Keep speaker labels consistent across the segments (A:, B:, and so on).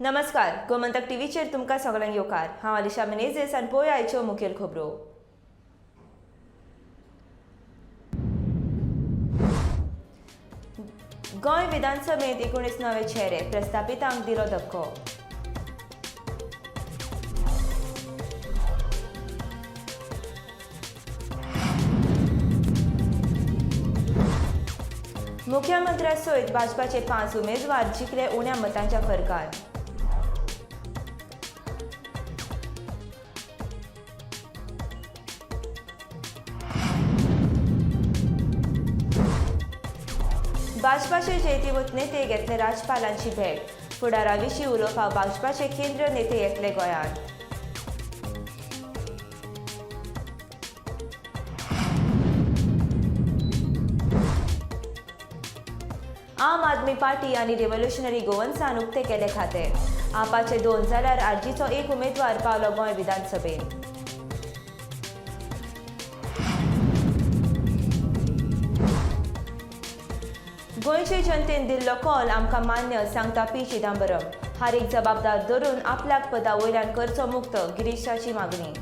A: नमस्कार, गोमंतक टीव्हीचेर तुमकां सगळ्यांक येवकार। हांव अलिशा मेनेझेस आनी पळोवया आयच्यो मुखेल खबरो। गोंय विधानसभेत 19 नवे चेहरे, प्रस्थापितांक दिलो धक्को। मुख्यमंत्र्या सयत भाजपाचे 5 उमेदवार जिखले उण्या मतांच्या फरकान। भाजपाचे जैतिवंत नेते घेतले राज्यपालांची भेट। फुडारा विशीं उलोवपाक भाजपाचे केंद्रीय नेते येतले गोंयांत। आम आदमी पार्टी आनी रिव्होल्युशनरी गोवन्सान उक्ते केले खाते। आपाचे 2 जाल्यार आरजीचो 1 उमेदवार पावलो गोंय विधानसभेत। गोंयचे जनतेन दिल्लो कॉल आमकां मान्य, सांगता पी चिदंबरम। हारीक जबाबदार धरून आपल्याक पदा वयल्यान करचो मुक्त, गिरीशाची मागणी।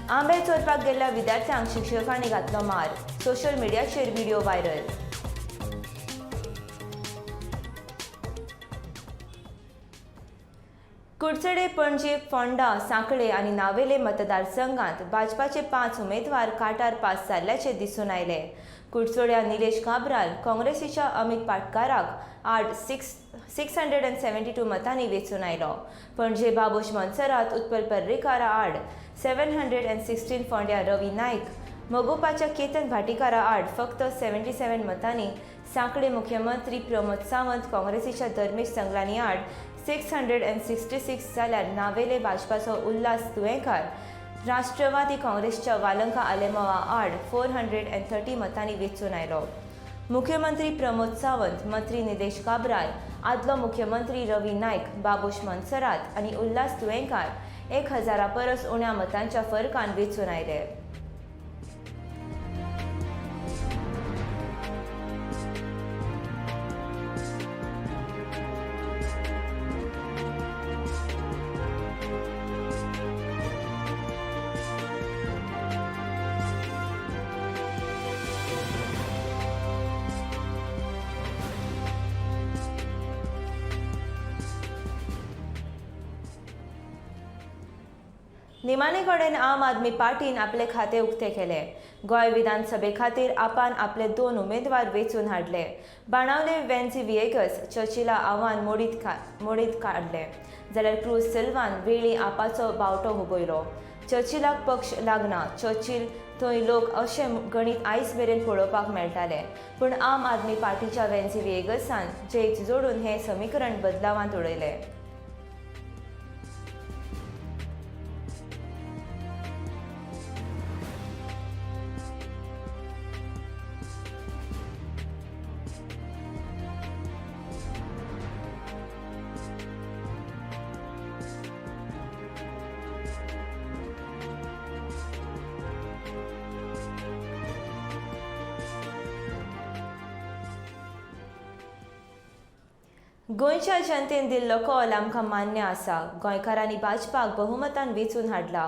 A: आंबे चोरपाक गेल्ल्या विद्यार्थ्यांक शिक्षकांनी घातलो मार। सोशल मिडियाचेर व्हिडिओ व्हायरल। कुडचडे, पणजी, फोंडा, सांखळे आनी नावेले मतदारसंघात भाजपाचे 5 उमेदवार कांठार पास जाल्ल्याचे दिसून आयले। कुडचड्या निलेश काब्राल काँग्रेसीच्या अमित पाटकाराक आड 672 मतांनी वेंचून आयलो। पणजे बाबूश मोन्सरात उत्पल पर्रीकारा आड 716, फोंड्या रवी नायक मोगोपाच्या केतन भाटीकारा आड फक्त 77 मतांनी, सांखळे मुख्यमंत्री प्रमोद सावंत काँग्रेसीच्या धर्मेश संगलानी आड 666 जाल्यार नावेले भाजपाचो उल्हास तुयेंकार राष्ट्रवादी काँग्रेसच्या वालंका आलेमावा आड 430 मतांनी वेंचून आयलो। मुख्यमंत्री प्रमोद सावंत, मंत्री निलेश काब्राल, आदलो मुख्यमंत्री रवी नायक, बाबूश मोन्सरात आनी उल्हास तुयेंकार 1000 परस उण्या मतांच्या फरकान वेंचून आयले। निमाणे कडेन आम आदमी पार्टीन आपले खाते उक्ते केले। गोंय विधानसभे खातीर आपान आपले 2 उमेदवार वेंचून हाडले। बाणावले वेन्झी विएगस चर्चिला आव्हान मोडीत काडले, जाल्यार क्रूज सिल्वान वेळी आपाचो बावटो हुबयलो। चर्चिलाक पक्ष लागना। चर्चिल थंय लोक अशें गणीत आयज मेरेन पळोवपाक मेळटाले, पूण आम आदमी पार्टीच्या वेन्झी विएगसान जैत जोडून हें समीकरण बदलावांत उडयलें। गोंयच्या जनतेन दिल्लो कॉल आमकां मान्य आसा। गोंयकारांनी भाजपाक बहुमतान वेंचून हाडला।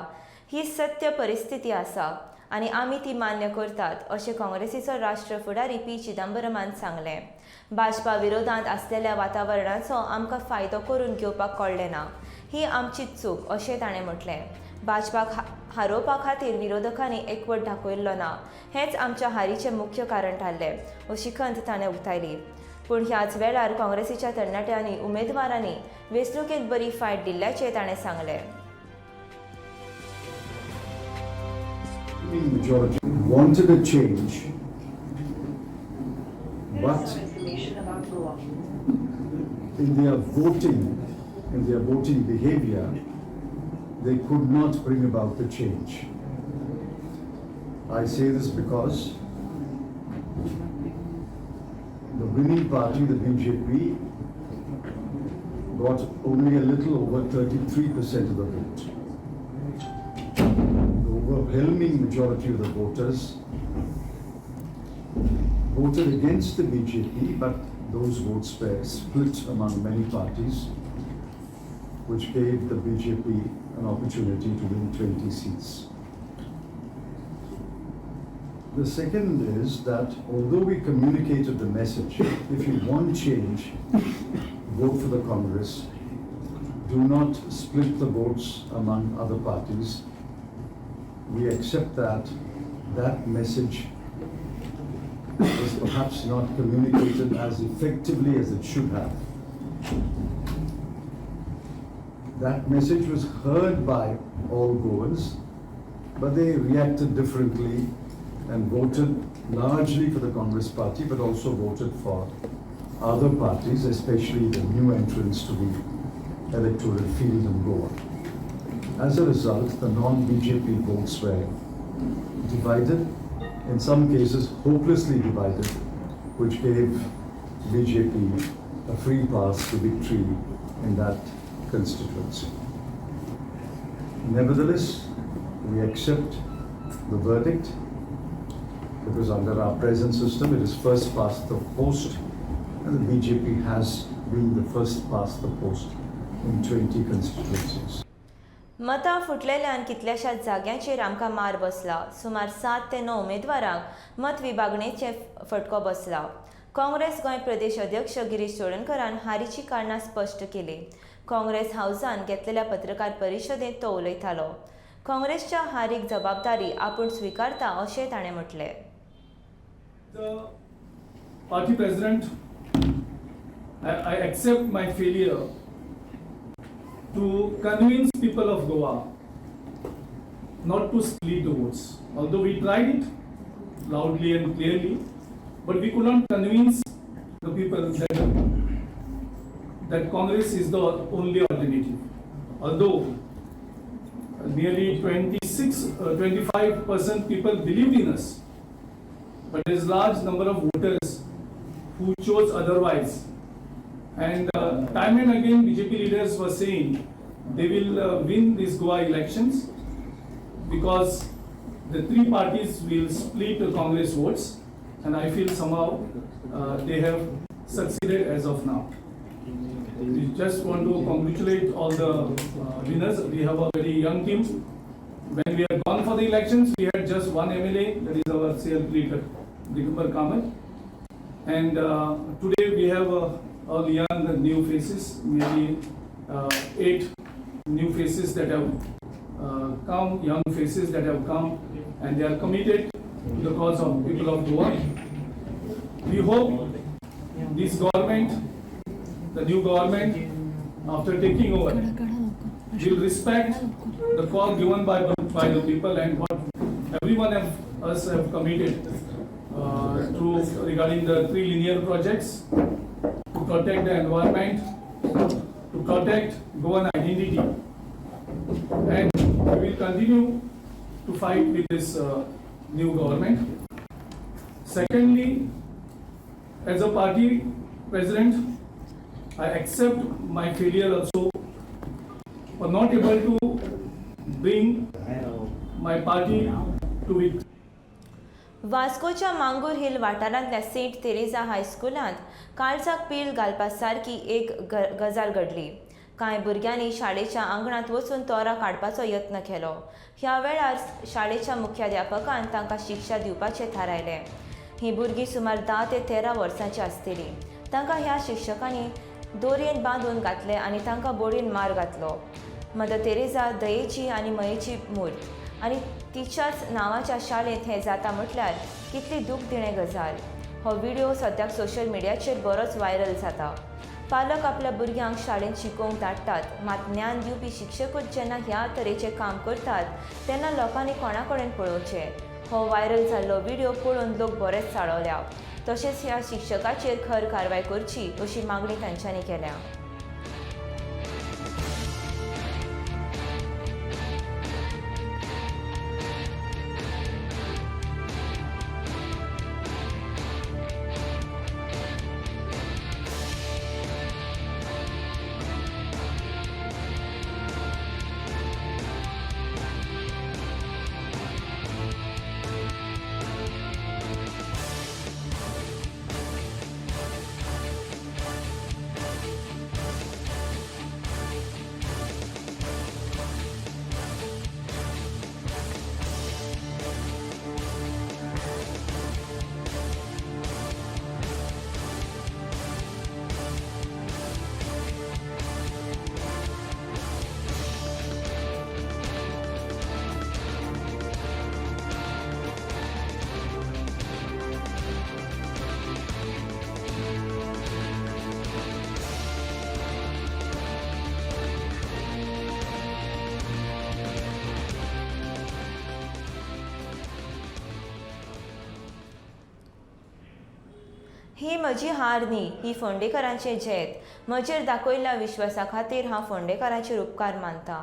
A: ही सत्य परिस्थिती आसा आनी आमी ती मान्य करतात, अशें काँग्रेसीचो राष्ट्र फुडारी पी चिदंबरमान सांगलें। भाजपा विरोधांत आसलेल्या वातावरणाचो आमकां फायदो करून घेवपाक कळ्ळें ना। ही आमचीच चूक, अशें ताणें म्हटलें। भाजपाक हारोवपा खातीर विरोधकांनी एकवट दाखयल्लो ना, हेंच आमच्या हारीचें मुख्य कारण थारलें, अशी खंत ताणें उक्तायली। पूण ह्याच वेळार काँग्रेसीच्या तरणाट्यांनी उमेदवारांनी वेंचणुकेंत बरी फायट दिल्ल्याचें ताणें सांगलें।
B: Majority wanted a change, but in their voting behavior, they could not bring about the change. I say this because the winning party, the BJP, got only a little over 33% of the vote. The overwhelming majority of the voters voted against the BJP, but those votes were split among many parties, which gave the BJP an opportunity to win 20 seats. The second is that although we communicated the message, if you want change, vote for the Congress, do not split the votes among other parties, we accept that that message was perhaps not communicated as effectively as it should have. That message was heard by all goers, but they reacted differently and voted largely for the Congress party, but also voted for other parties, especially the new entrants to the electoral field in Goa. As a result, the non-BJP votes were divided, in some cases hopelessly divided, which gave BJP a free pass to victory in that constituency. Nevertheless, we accept the verdict because under our present system, it is first past the post, and the BJP has been the first past the post in 20 constituencies.
A: मतां फुटलेल्यान कितल्याशाच जाग्यांचेर आमकां मार बसला. सुमार 7 ते 9 उमेदवारांक मत विभागणेचे फटको बसला. काँग्रेस गोंय प्रदेश अध्यक्ष गिरीश चोडणकरान हारीची कारणां स्पश्ट केली. काँग्रेस हावसान घेतलेल्या पत्रकार परिशदेंत तो उलयतालो. काँग्रेसच्या हारीक जबाबदारी आपूण स्विकारता अशें ताणें म्हटलें.
C: The party president, I accept my failure to convince people of Goa not to split the votes. Although we tried it loudly and clearly, but we could not convince the people that Congress is the only alternative. Although nearly 25% people believed in us, but there is a large number of voters who chose otherwise. And time and again, BJP leaders were saying they will win these Goa elections because the three parties will split the Congress votes, and I feel somehow they have succeeded as of now. We just want to congratulate all the winners. We have a very young team. When we had gone for the elections, we had just one MLA, that is our CL leader, Digambar Kamath. And today we have all young new faces, maybe 8 new faces that have come, young faces that have come, and they are committed to the cause of people of Goa. We hope this government, the new government, after taking over, will respect the call given by the people and what everyone of us have committed to regarding the 3 linear projects, to protect the environment, to protect Goan identity, and we will continue to fight with this new government. Secondly, as a party president, I accept my failure also for not able to bring my party to victory.
A: वास्कोच्या Mangor hill वाठारांतल्या Saint Teresa हायस्कुलांत काळजाक पीळ घालपा सारकी एक गजाल घडली. कांय भुरग्यांनी शाळेच्या आंगणांत वचून तोरां काडपाचो यत्न केलो. ह्या वेळार शाळेच्या मुख्याध्यापकान तांकां शिक्षा दिवपाचें थारायलें. हीं भुरगीं सुमार 10 ते 13 वर्सांचीं आसतलीं. तांकां ह्या शिक्षकांनी दोरयेन बांदून घातले आनी तांकां बोडयेन मार घातलो. मदर तेरेसा दयेची आनी मयेची मूर्त आनी तिच्याच नांवाच्या शाळेंत हें जाता म्हटल्यार कितली दूख दिणें गजाल. हो व्हिडिओ सद्याक सोशल मिडियाचेर बरोच व्हायरल जाता. पालक आपल्या भुरग्यांक शाळेंत शिकोवंक धाडटात, मात ज्ञान दिवपी शिक्षकूच जेन्ना ह्या तरेचें काम करतात तेन्ना लोकांनी कोणा कडेन पळोवचें. हो व्हायरल जाल्लो व्हिडिओ पळोवन लोक बरेच चाळवल्या. तशेंच ह्या शिक्षकाचेर खर कारवाय करची अशी मागणी तांच्यांनी केल्या. ही म्हजी हार न्ही, ही फोंडेकरांचें जेत. म्हजेर दाखयल्ल्या विश्वासा खातीर हांव फोंडेकरांचेर उपकार मानतां.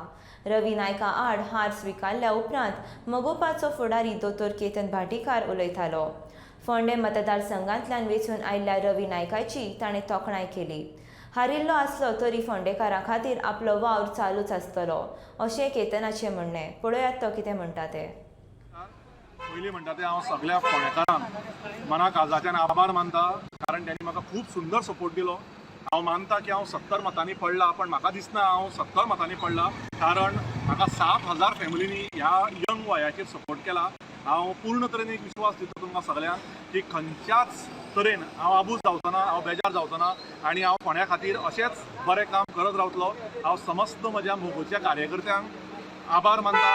A: रवी नायका आड हार स्विकारल्या उपरांत मोगोपाचो फुडारी दोतोर केतन भाटीकार उलयतालो. फोंडे मतदारसंघांतल्यान वेंचून आयिल्ल्या रवी नायकाची ताणें तोखणाय केली. हारिल्लो आसलो तरी फोंडेकारां खातीर आपलो वावर चालूच आसतलो अशें केतनाचें म्हणणें. पळयात तो कितें म्हणटा तें.
D: पयलीं म्हणटा तें हांव सगळ्या फोंडेकारांक मना काळजाच्यान आभार मानता, कारण त्यांनी म्हाका खूब सुंदर सपोर्ट दिलो. हांव मानता की हांव 70 मतांनी पडला, पण म्हाका दिसना हांव 70 मतांनी पडला, कारण म्हाका 7,000 फॅमिलींनी ह्या यंग वयाचेर सपोर्ट केला. हांव पूर्ण तरेन एक विश्वास दिता तुमकां सगळ्यांक की खंयच्याच तरेन हांव आबूज जावचो ना, हांव बेजार जावचो ना आनी हांव फोंड्या खातीर अशेंच बरें काम करत रावतलो. हांव समस्त म्हज्या मोगोच्या कार्यकर्त्यांक आभार मानता,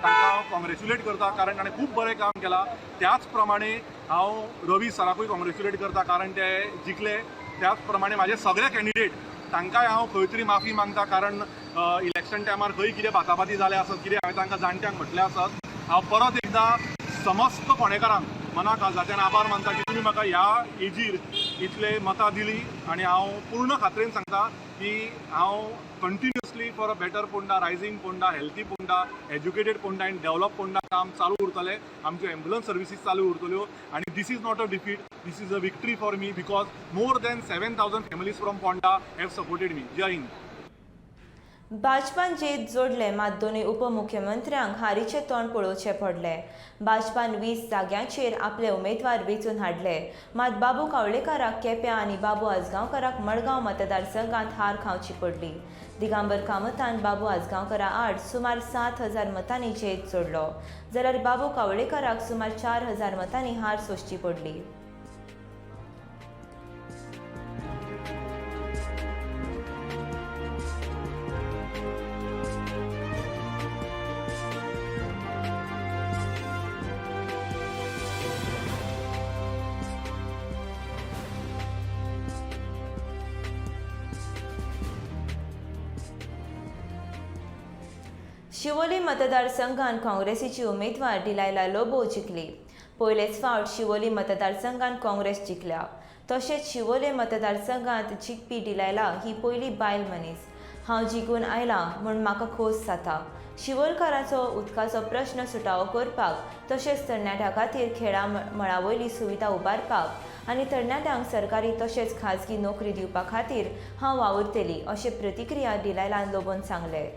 D: तांकां हांव कॉंग्रेच्युलेट करता, कारण ताणें खूब बरें काम केलां. त्याच प्रमाणे हांव रवी सराकूय कॉंग्रेच्युलेट करता, कारण ते जिखले. त्याच प्रमाणे म्हाजे सगळे कॅन्डिडेट तांकांय हांव खंय तरी माफी मागता, कारण इलेक्शन टायमार खंय कितें बाताबाती जाले आसत, कितें हांवें तांकां जाणट्यांक म्हटलें आसत. हांव परत एकदां समस्त फोंडेकारांक मना काळजाच्यान आभार मानता की तुमी म्हाका ह्या एजीर इतले मतां दिलीं, आनी हांव पूर्ण खात्रेन सांगता की हांव continuously for a better Ponda, rising Ponda, healthy Ponda, educated Ponda आनी डेव्हलप पोंडा काम चालू उरतलें. आमच्यो एम्ब्युलन्स सर्विसीस चालू उरतल्यो, आनी this is not a defeat, this is a victory for me, because more than 7,000 families from Ponda have supported me. Jai Hind.
A: भाजपान जेत जोडले, मात दोनूय उपमुख्यमंत्र्यांक हारीचें तोंड पळोवचें पडलें. भाजपान 20 जाग्यांचेर आपले उमेदवार वेंचून हाडले, मात बाबू कावळेकाराक केप्यां आनी बाबू आजगांवकाराक मडगांव मतदारसंघांत हार खावची पडली. दिगांबर कामतान बाबू आजगांवकारा आड सुमार 7,000 मतांनी जेत जोडलो, जाल्यार बाबू कावळेकाराक सुमार 4,000 मतांनी हार सोंसची पडली. शिवोली मतदारसंघात काँग्रेसीची उमेदवार डिलायला लोबो जिखली. पयलेच फावट शिवोली मतदारसंघात काँग्रेस जिखल्या. तशेंच शिवोले मतदारसंघात जिखपी डिलायला ही पयली बायल मनीस. हांव जिखून आयलां म्हूण म्हाका खोस जाता. शिवोलकारांचो उदकाचो प्रश्न सुटावो करपाक, तशेंच तरणाट्यां खातीर खेळां मळावयली सुविधा उबारपाक आनी तरणाट्यांक सरकारी तशेंच खाजगी नोकरी दिवपा खातीर हांव वावुरतली अशें प्रतिक्रिया डिलायलान लोबोन सांगले.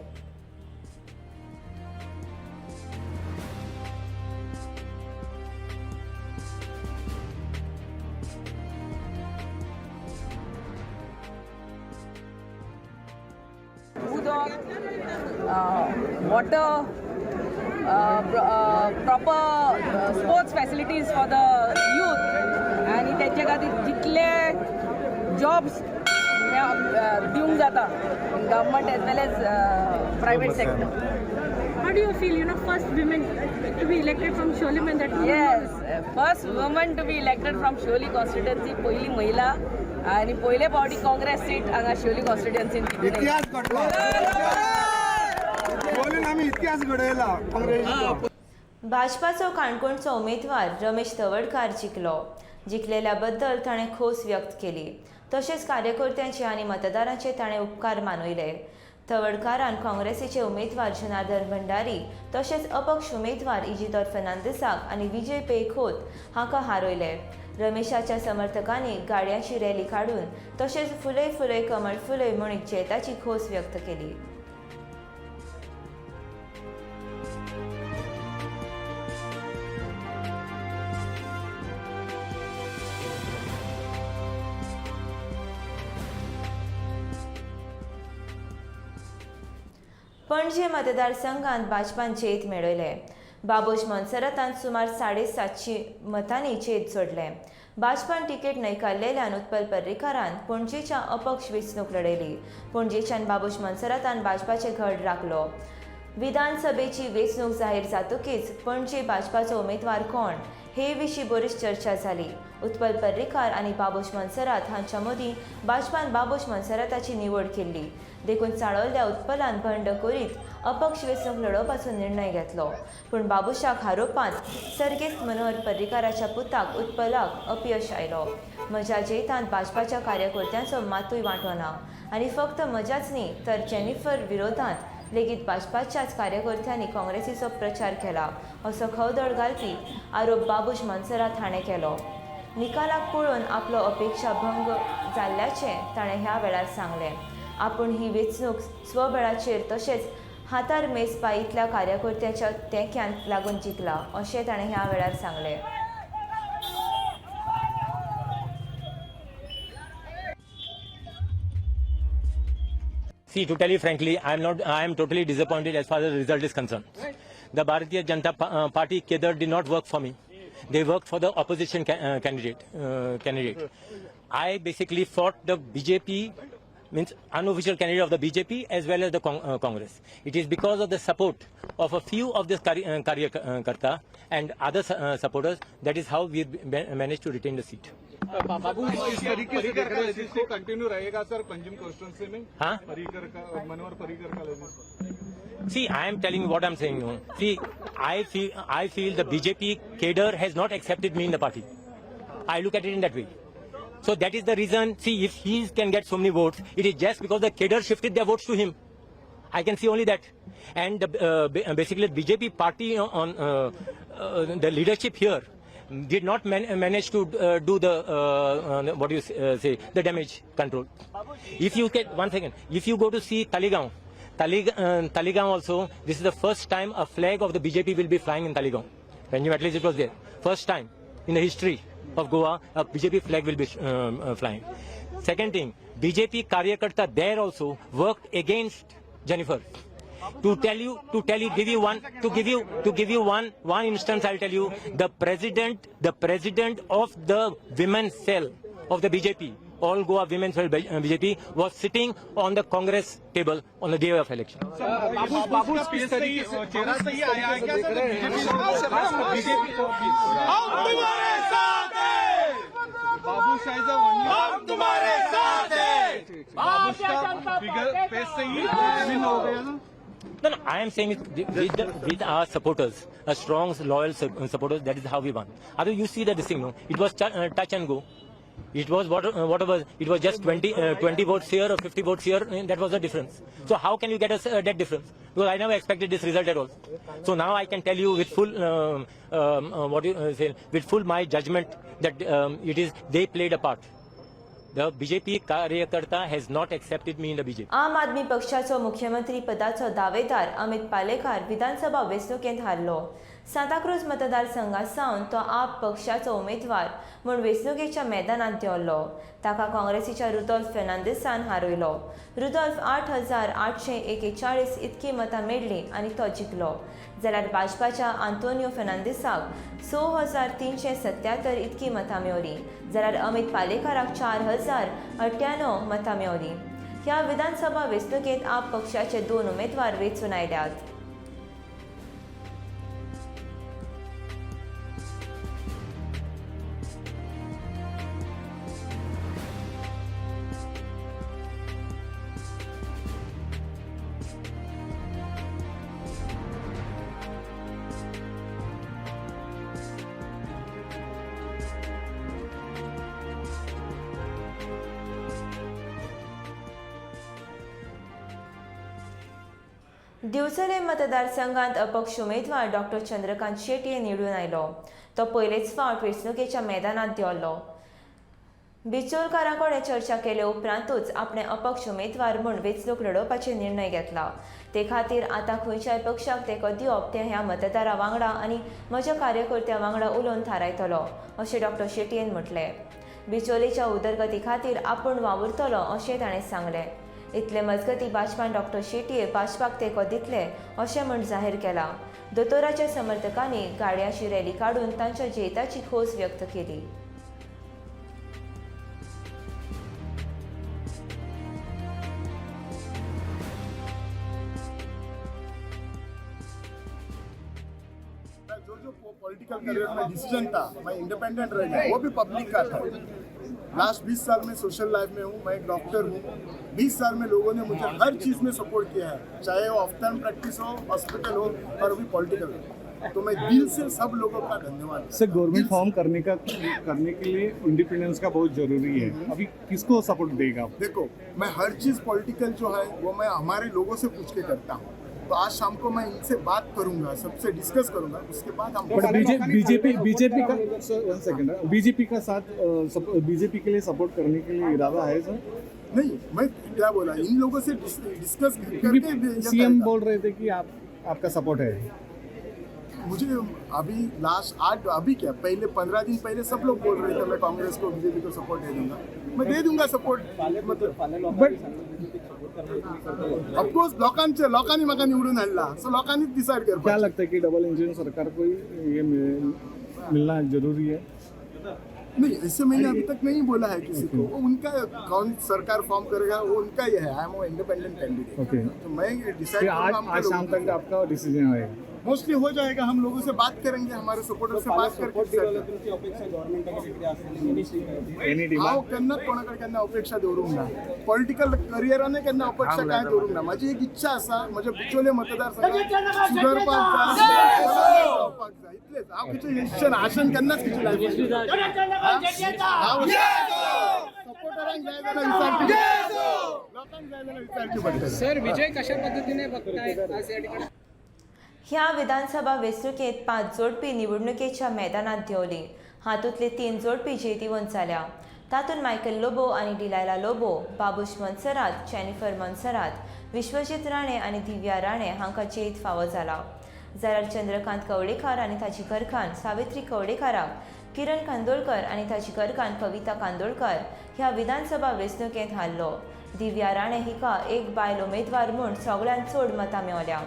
E: water, proper sports facilities for the youth, आणि त्यांच्या खातीर जितले jobs दिवंक जाता in government as well as private sector.
F: How do you feel, first women to be elected from Sholim and that?
E: Yes, first woman to be elected from Sholi constituency, पहिली महिला आणि पहिले पावटी काँग्रेस सीट हांगा शिवोली कॉन्स्टिट्युएन्सीन
G: इतिहास घडला. बोलून आम्ही इतिहास घडयला काँग्रेसचो.
A: भाजपाचो काणकोणचो उमेदवार रमेश तवडकार जिखलो. जिखलेल्या बद्दल ताणें खोस व्यक्त केली. तशेंच कार्यकर्त्यांचे आनी मतदारांचे ताणें उपकार मानयले. तवडकारान काँग्रेसीचे उमेदवार जनार्दन भंडारी तशेंच अपक्ष उमेदवार इजिदोर फर्नांडिसाक आनी विजय पै खोत हांकां हारयले. रमेशाच्या समर्थकांनी गाडयांची रॅली काडून तशेंच फुलय फुलय कमळ फुलय म्हणून जेताची खोस व्यक्त केली. पणजे मतदारसंघात भाजपान जेत मेळयले. बाबोश मोन्सेरातान सुमार 750 मतांनी जेत जोडले. भाजपान तिकेट न्हयकारलेल्यान उत्पल पर्रीकारान पणजेच्या अपक्ष वेंचणूक लडयली. पणजेच्यान बाबोश मोन्सेरातान भाजपाचे घड राखलो. विधानसभेची वेंचणूक जाहीर जातकीच पणजे भाजपाचो उमेदवार कोण हे विशीं बरीच चर्चा जाली. उत्पल पर्रीकार आनी बाबूश मनसरात हांच्या मदीं भाजपान बाबूश मनसराताची निवड केल्ली. देखून चाळवल्या उत्पलान भंड करीत अपक्ष वेंचणूक लडोवपाचो निर्णय घेतलो. पूण बाबूशाक हारोवपांत सर्गेस्त मनोहर पर्रीकाराच्या पुताक उत्पलाक अपयश आयलो. म्हज्या जैतांत भाजपाच्या कार्यकर्त्यांचो मातूय वांटो ना आनी फक्त म्हज्याच न्ही तर जेनिफर विरोधांत लेगीत भाजपाच्याच कार्यकर्त्यांनी काँग्रेसीचो प्रचार केला असो खवदळ घालपी आरोप बाबूश मनसरात हाणें केलो. निकालाक पळोवन आपलो अपेक्षा भंग जाल्ल्याचें ताणें ह्या वेळार सांगलें. आपूण ही वेंचणूक स्वबळाचेर तशेंच हातार मेजपा इतल्या कार्यकर्त्यांच्या तेंक्यांक लागून जिखला अशें ताणें ह्या वेळार सांगलें.
H: See, to tell you frankly, I am totally disappointed as far as the result is concerned. The Bharatiya Janata Party cadre did not work for me. They worked for the opposition candidate. I basically fought the BJP, means unofficial candidate of the BJP as well as the Congress. It is because of the support of a few of this Karyakarta and other supporters that is how we managed to retain the seat.
G: बाबू इस तरीके से देखा है इसको continue रहेगा sir Panjim constituency में
H: हाँ?
G: मनोहर पर्रीकर का legislation.
H: See, I am telling you what I am saying. No. See, I feel the BJP cadre has not accepted me in the party. I look at it in that way. So that is the reason. See, if he can get so many votes, it is just because the cadre shifted their votes to him. I can see only that. And basically, the BJP party on the leadership here did not manage to do the what do you say, the damage control. If you get 1 second, if you go to see Taligaon also, this is the first time a flag of the BJP will be flying in Taligaon. When you at least it was there, first time in the history of Goa a BJP flag will be flying. Second thing, BJP Karyakarta there also worked against Jennifer. To give you one instance, I'll tell you, the president of the women's cell of the BJP, all Goa women's cell BJP, was sitting on the Congress table on the day of election.
G: बाबू किस तरीके से चेहरा सही आया है क्या sir BJP को बाबू शाहिजा हम तुम्हारे साथ हैं. बाबू का फिगर फेस से ही विन हो गया ना.
H: No, I am saying with our supporters, strong, loyal supporters, that is how we won. Although you see that this thing, no, it was touch and go. It was whatever. It was just 20 votes here or 50 votes here. That was the difference. So how can you get that difference? Because I never expected this result at all. So now I can tell you with full with full my judgment that they played a part. The BJP Karyakarta has not accepted me in the BJP.
A: आम आदमी पक्षाचो मुख्यमंत्री पदाचो दावेदार अमित पालेकार विधानसभा वेंचणुकेंत हारलो. सांताक्रूज मतदारसंघात सावन तो आप पक्षाचो उमेदवार म्हूण वेंचणुकेच्या मैदानांत देंवलो. ताका काँग्रेसीच्या रुदोल्फ फेर्नांदीसान हारयलो. रुदोल्फ 8,841 इतकी मतां मेळ्ळी आनी तो जिखलो. जाल्यार भाजपाच्या आंतोनियो फेर्नांदीसाक 6,377 इतकी मतां मेळ्ळी. जाल्यार अमित पालेकाराक 4,098 मतां मेळ्ळी. ह्या विधानसभा वेंचणुकेंत आप पक्षाचे 2 उमेदवार वेंचून आयल्यात. दिवचले मतदारसंघात अपक्ष उमेदवार डॉ. चंद्रकांत शेट्ये निवडून आयलो. तो पयलेच फावट वेंचणुकेच्या मैदानांत देंवलो. बिचोलकारां कडेन चर्चा केले उपरांतूच आपणे अपक्ष उमेदवार म्हूण वेंचणूक लडोवपाचे निर्णय घेतला. ते खातीर आतां खंयच्याय पक्षाक तेंको दिवप तें ह्या मतदारां वांगडा आनी म्हज्या कार्यकर्त्यां वांगडा उलोवन थारायतलो अशें डॉ. शेट्येन म्हटलें. बिचोलेच्या उदरगती खातीर आपूण वावुरतलो अशें ताणें सांगलें. इतले मजगतीं भाजपान डॉ. शेट्ये भाजपाक तेंको दितले अशें म्हूण जाहीर केलां. दोतोराच्या समर्थकांनी गाडयांची रॅली काडून तांच्या जैताची खोस व्यक्त केली.
G: जो
I: पॉलिटिकल करियर में डिसीजन था मैं इंडिपेंडेंट रहना, वो भी पब्लिक का था। लास्ट 20 साल में सोशल लाइफ में हूँ, मैं एक डॉक्टर हूँ। 20 साल में लोगों ने मुझे हर चीज़ में सपोर्ट किया है, चाहे वो ऑफ्थन प्रैक्टिस हो, हॉस्पिटल हो और अभी पॉलिटिकल हो। तो मैं दिल से सब लोगों का धन्यवाद।
J: सर, गवर्नमेंट फॉर्म करने के लिए इंडिपेंडेंस का बहुत जरूरी है। अभी किसको सपोर्ट देगा?
I: देखो, मैं हर चीज़ पॉलिटिकल जो है वो मैं हमारे लोगों से पूछ के करता हूँ। तो आज शाम को मैं इनसे बात करूंगा, सबसे डिस्कस करूंगा, उसके बाद हम
J: बीजेपी का साथ बीजेपी के लिए सपोर्ट करने के लिए इरादा है सर?
I: नहीं, मैं क्या बोला, इन लोगों से डिस्कस करके
J: सीएम बोल रहे थे कि आपका सपोर्ट है।
I: मुझे अभी अभी क्या, पहले 15 दिन पहले सब लोग बोल रहे थे मैं कांग्रेस को बीजेपी को सपोर्ट दे दूंगा, मैं दे दूंगा सपोर्ट। ऑफकोर्स लोकांनी म्हाका निवडून हाडला, सो लोकांनीच डिसाइड करपाचें।
J: क्या लगता है कि डबल इंजन सरकार को ये मिलना जरूरी है?
I: नहीं, ऐसे मैंने अभी तक नहीं बोला है किसी को। वो उनका कौन सरकार फॉर्म करेगा वो उनका ही है। I am independent candidate.
J: Okay,
I: तो मैं डिसाइड
J: आज शाम तक आपका डिसीजन आएगा?
I: मोस्टली हो जाएगा। हम लोगों से बात करेंगे, हमारे सपोर्टर से बात करके हांव केन्ना कोणाकडे केन्ना अपेक्षा दवरूंक ना। पॉलिटिकल करियराने केन्ना अपेक्षा काय दवरूंक ना। माझी एक इच्छा आसा, म्हज्या बिचोले मतदारसंघात सुदरपाक जाय, इतलेंच। हांव कितें इच्छा आशन केन्नाच कितें लायफ सपोर्टरांक जाय जाल्यार विचारची, लोकांक जाय जाल्यार विचारची पडटलें।
K: सर, विजय कशा पद्धतीने बघताय आज या ठिकाणी?
A: ह्या विधानसभा वेंचणुकेत 5 जोडपी निवडणुकेच्या मैदानात देंवली। हातूंतले 3 जोडपी जैतिवंत जाल्या। तातूंत मायकल लोबो आनी डिलायला लोबो, बाबूश मोन्सेरात, जेनिफर मोन्सेरात, विश्वजीत राणे आनी दिव्या राणे हांकां जैत फावो जाला। जाल्यार चंद्रकांत कवळेकार आनी ताची घरकान्न सावित्री कवळेकाराक किरण कांदोळकर आनी ताची घरकान्न कविता कांदोळकर ह्या विधानसभा वेंचणुकेंत हारलो। दिव्या राणे हिका एक बायल उमेदवार म्हूण सगळ्यांत चड मतां मेळ्ळ्या।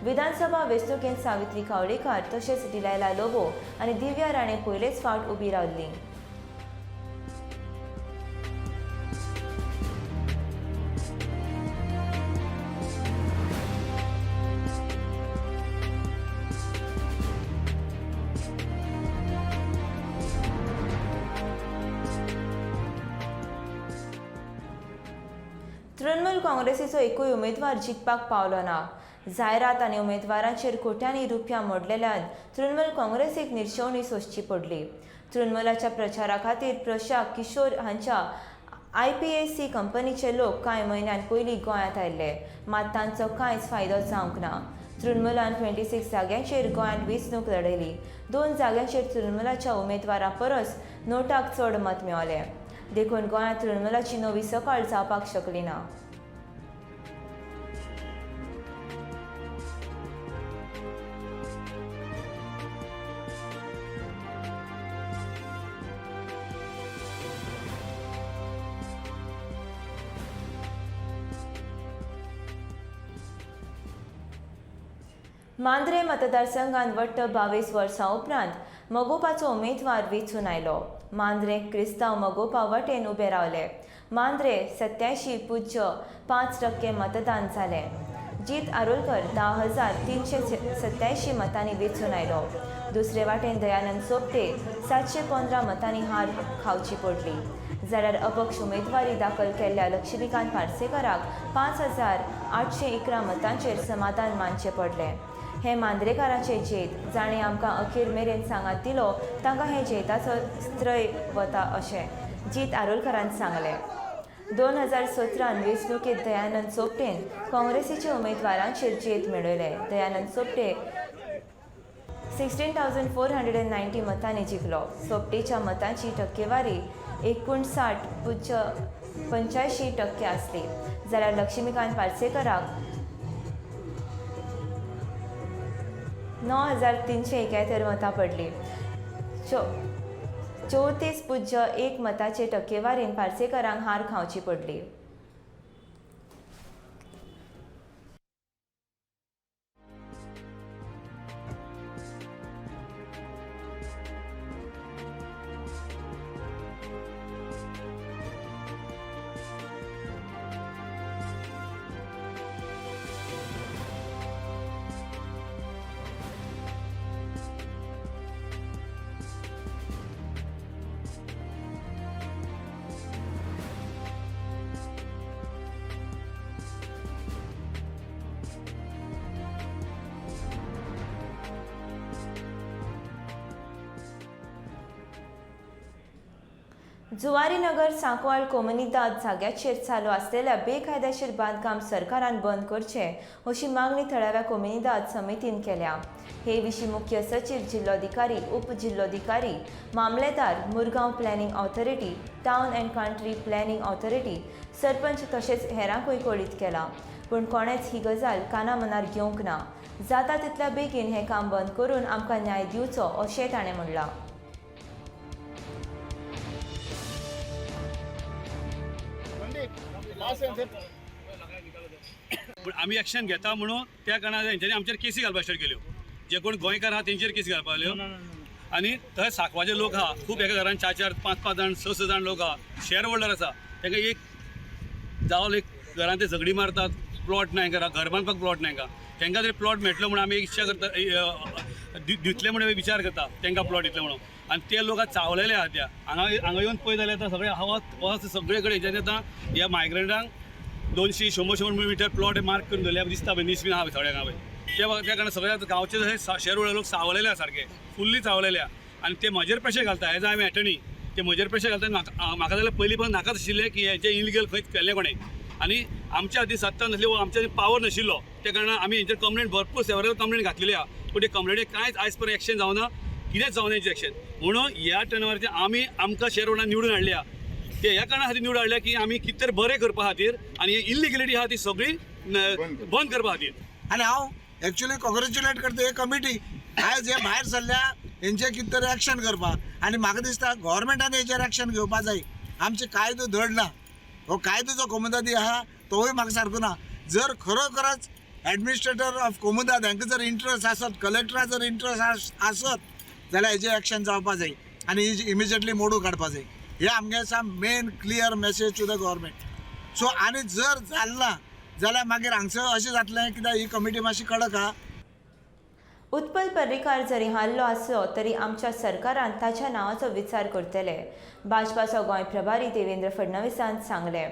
A: विधानसभा वेंचणुकेंत सावित्री कवळेकार तशेंच डिलायला लोबो आनी दिव्या राणे पयलेच फावट उबी रावल्लीं। तृणमूल काँग्रेसीचो एकूय उमेदवार जिखपाक पावलो ना। जायरात आनी उमेदवारांचेर कोट्यांनी रुपया मोडलेल्यान तृणमूल काँग्रेसीक निर्शेवणी सोंसची पडली। तृणमूलाच्या प्रचारा खातीर प्रशांत किशोर हांच्या IPAC कंपनीचे लोक कांय म्हयन्यां पयलीं गोंयांत आयिल्ले, मात तांचो कांयच फायदो जावंक ना। तृणमूलान 26 जाग्यांचेर गोंयांत वेंचणूक लडयली। 2 जाग्यांचेर तृणमूलाच्या उमेदवारा परस नोटाक चड मत मेळ्ळें। देखून गोंयांत तृणमूलाची नवी सकाळ जावपाक शकली ना। मांद्रे मतदारसंघात वट्ट 22 वर्सां उपरांत मोगोपाचो उमेदवार वेंचून आयलो। मांद्रे क्रिस्तांव मोगोपा वटेन उबे रावले। मांद्रे 87.5% मतदान जालें। जीत आरोलकर 10,387 मतांनी वेंचून आयलो। दुसरे वाटेन दयानंद सोपटे 715 मतांनी हार खावची पडली। जाल्यार अपक्ष उमेदवारी दाखल केल्ल्या लक्ष्मीकांत पार्सेकाराक 5,811 मतांचेर समाधान मानचें पडलें। हे मांद्रेकारांचे जैत, जाणें आमकां अखेर मेरेन सांगात दिलो तांकां हे जैताचो श्रेय वता अशें जीत आरोलकरान सांगलें। 2017 वेंचणुकेंत दयानंद सोपटेन काँग्रेसीचे उमेदवारांचेर जैत मेळयलें। दयानंद सोपटे 16,490 मतांनी जिखलो। सोपटेच्या मतांची टक्केवारी 59.85% आसली। जाल्यार लक्ष्मीकांत पार्सेकाराक 9,371 मतां पडली। 34.1 मतांचे टक्केवारीन पार्सेकारांक हार खावची पडली। जुवारीनगर सांकवाळ कोमनिदाद जाग्याचेर चालू असलेल्या बेकायदेशीर बांदकाम सरकारान बंद करचे अशी मागणी थळाव्या कोमनिदाद समितीन केल्या. हे विशीं मुख्य सचिव, जिल्लोधिकारी, उपजिल्लोधिकारी, मामलेदार, Mormugao planning authority, town and country planning authority, sarpanch तशेंच हेरांकूय कळीत केला. पूण कोणेच ही गजाल काना मनार घेवंक ना. जाता तितल्या बेगीन हें काम बंद करून आमकां न्याय दिवचो अशेंय ताणें म्हणलां.
L: पण आमी एक्शन घेता म्हणून त्या कारणान हेंच्यांनी आमचेर केसी घालपाक स्टार्ट केल्यो. जे कोण गोंयकार आहा तेंचेर केसी घालपाक लागल्यो. आनी थंय सांकवाळचे लोक आहा, खूब एका घरान 4-4, 5-5 जाण, 6-6 जाण लोक आहा, शेअर होल्डर आसा. तांकां एक जावं एक घरान ते झगडी मारतात, प्लॉट ना हांकां, घर बांदपाक प्लॉट ना हांकां. तांकां जरी प्लॉट मेळटलो म्हणून आमी इच्छा करता, दितले म्हणून विचार करता तांकां प्लॉट दितले म्हणून. आनी ते लोक चावलेले आहात त्या हांगा येवन पळय जाल्यार आतां सगळे वच सगळे कडेन हेच्यानी आतां ह्या मायग्रंटांक 200-100 मिटर प्लॉट मार्क करून दवरल्या दिसता पळय, नीस बीन आहा थोड्या गांवांत. त्या कारणान सगळे आतां गांवचे जशे शेअर होल्डर लोक चावलेले आहा सारके, फुल्ली चावलेले आहा. आनी ते म्हजेर प्रेशर घालता, एज आय एम एटर्नी, ते म्हजेर प्रेशर घालता. म्हाका जाल्यार पयलीं पण नाकाच आशिल्लें की हेंचें इलिगल खंय केल्लें कोणें. आनी आमच्या हातीन सत्ता नासली वा आमच्या पावर नाशिल्लो, त्या कारणान आमी हेंचेर कंप्लेंट भरपूर सेवरल कंप्लेंट घातलेली आहा. पूण ते कंप्लेंटीक कांयच आयज पर्यंत एक्शन जावना, कितेंच जावना हेंचें एक्शन. म्हणून ह्या टर्नवरचे आमकां शेअर होल्डर निवडून हाडल्या. ते ह्या कारणा खातीर निवडून हाडल्या की आमी कितें तरी बरें करपा खातीर आनी इलिगलिटी आहा ती सगळी बंद करपा खातीर.
I: आनी हांव एक्चुअली कॉंग्रेच्युलेट करता ही कमिटी आयज हे भायर सरल्या हेंचे कितें तरी एक्शन करपाक. आनी म्हाका दिसता गव्हर्मेंटान हेचेर एक्शन घेवपाक जाय. आमचे कायदो धड ना, हो कायदो जो कोमुदादी आहा तोय म्हाका सारको ना. जर खरोखरच एडमिनिस्ट्रेटर ऑफ कोमुदाद हांकां जर इंट्रस्ट आसत, कलेक्टरा जर इंट्रस्ट आसत जाल्यार हेजेर एक्शन जावपा जाय आनी इमिजिएटली मोडू काडपा जाय. हे आमगे main clear message to the government. So आनी जर जालना जाल्यार मागीर हांगसर अशें जातलें कित्याक ही कमिटी मातशी कडक आहा.
A: उत्पल पर्रीकार जरी हारलो आसलो तरी आमच्या सरकारान ताच्या नांवाचो विचार करतले, भाजपाचो गोंय प्रभारी देवेंद्र फडणवीसान सांगले.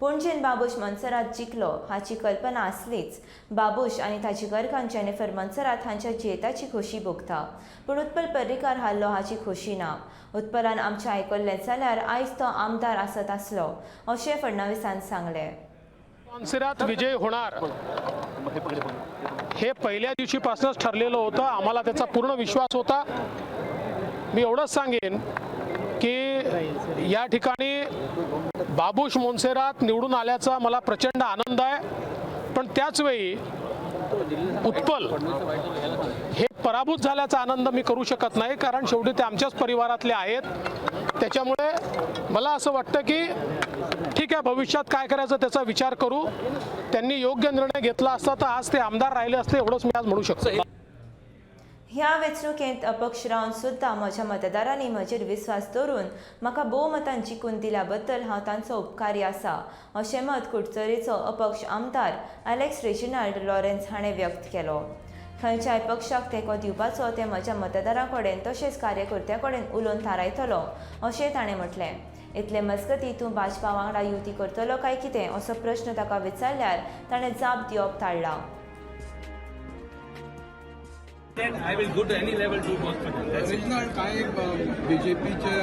A: पणजेन बाबूश मनसरात जिखलो हाची कल्पना आसलीच. बाबूश आनी ताची घरकान्न जेनिफर मनसरात हांच्या जियेताची खोशी भोगता, पूण उत्पल पर्रीकार हारलो हाची खोशी ना. उत्पलान आमचें आयकल्लें जाल्यार आयज तो आमदार आसत आसलो अशें फडणवीसान सांगले.
M: मनसरात विजय होणार हे पहिल्या दिवशीपासूनच ठरलेलं होतं. आम्हाला त्याचा पूर्ण विश्वास होता. मी एवढंच सांगेन की या ठिकाणी बाबूश मोन्सेरात निवडून आल्याचा मला प्रचंड आनंद आहे, पण त्याचवेळी उत्पल हे पराभूत झाल्याचा आनंद मी करू शकत नाही, कारण शेवटी ते आमच्याच परिवारातले आहेत. त्याच्यामुळे मला असं वाटतं की ठीक आहे, भविष्यात काय करायचं त्याचा विचार करू. त्यांनी योग्य निर्णय घेतला असता तर आज ते आमदार राहिले असते, एवढंच मी आज म्हणू शकतो.
A: ह्या वेंचणुकेंत अपक्ष रावन सुद्दां म्हज्या मतदारांनी म्हजेर विस्वास दवरून म्हाका भोवमतान जिखून दिल्या बद्दल हांव तांचो उपकारी आसा अशें मत कुडचडेचो अपक्ष आमदार अलेक्स रेजिनाल्ड लॉरेन्स हाणें व्यक्त केलो. खंयच्याय पक्षाक तेंको दिवपाचो ते म्हज्या मतदारां कडेन तशेंच कार्यकर्त्यां कडेन उलोवन थारायतलो अशें ताणें म्हटलें. इतले मजगतीं तूं भाजपा वांगडा युती करतलो काय कितें असो प्रश्न ताका विचारल्यार ताणें जाप दिवप टाळ्ळा.
L: I will go to any level to
G: Reginald काय बीजेपीचे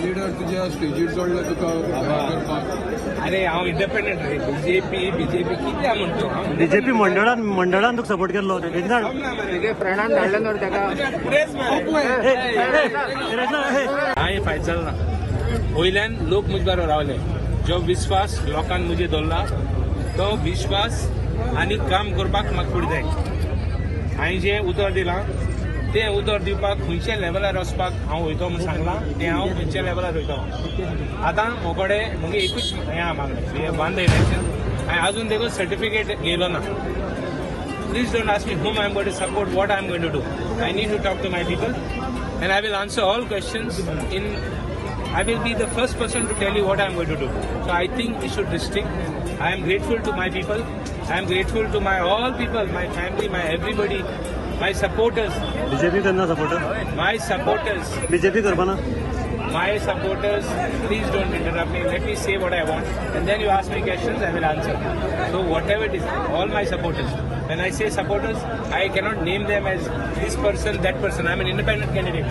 G: लिडर तुझ्या स्टेजीर जोडले तुका करपाक?
L: अरे हांव इंडिपेंडंट रे. बीजेपी कितें म्हणतो?
H: बीजेपी मंडळान तुका सपोर्ट केल्लो
K: तेगे फ्रेंडान धाडले न्हू ताका.
L: हांवें फायद जालो ना. वयल्यान लोक मुजे बरोबर रावले. जो विश्वास लोकांन मुजे दवरला तो विश्वास आनी काम करपाक म्हाका फुडें जाय. हांवें जें उतर दिलां तें उतर दिवपाक खंयच्या लेवलार वचपाक हांव वयतो म्हूण सांगलां तें हांव खंयच्या लेवलार वयता. आतां मोकडे म्हगे एकूच हें आहा मागणें बांद इलेक्शन. हांवें आजून देखून सर्टिफिकेट घेयलो ना. Please don't ask me whom I am going to support, what I am going to do. I need to talk to my people and I will answer all questions I will be the first person to tell you what I am going to do. So I think we should restrict. I am grateful to my people. I am grateful to my all people, my family, my everybody, my supporters.
H: BJP करना supporter.
L: My supporters.
H: BJP करपाना.
L: My supporters, please don't interrupt me. Let me say what I want, and then you ask me questions, I will answer. So whatever it is, all my supporters. When I say supporters, I cannot name them as this person, that person. I am an independent candidate.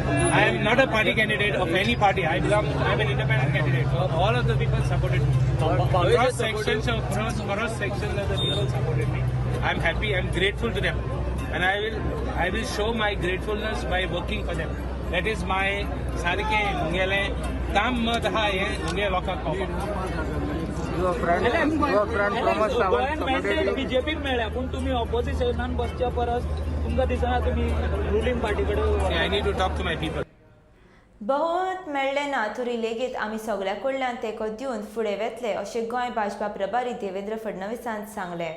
K: I am not a party candidate of any party. I am an independent candidate. So all of the people supported me. Cross sections of cross sections of the people supported me. I am happy. I am grateful to them, and I will show my gratefulness by working for them. That is my सारखे मुंगेले काम मत हा हे मुंगे लोकांक
E: बीजेपीक मेळ्ळ्या पूण तुमी ऑपोजिशनान बसच्या परस तुमकां दिसना तुमी रुलींग पार्टी कडेन
K: I need to talk to my people.
A: बहुमत मेळ्ळें ना तरी लेगीत आमी सगळ्या कडल्यान तेंको दिवन फुडें वेतले अशें गोंय भाजपा प्रभारी देवेंद्र फडणवीसान सांगलें.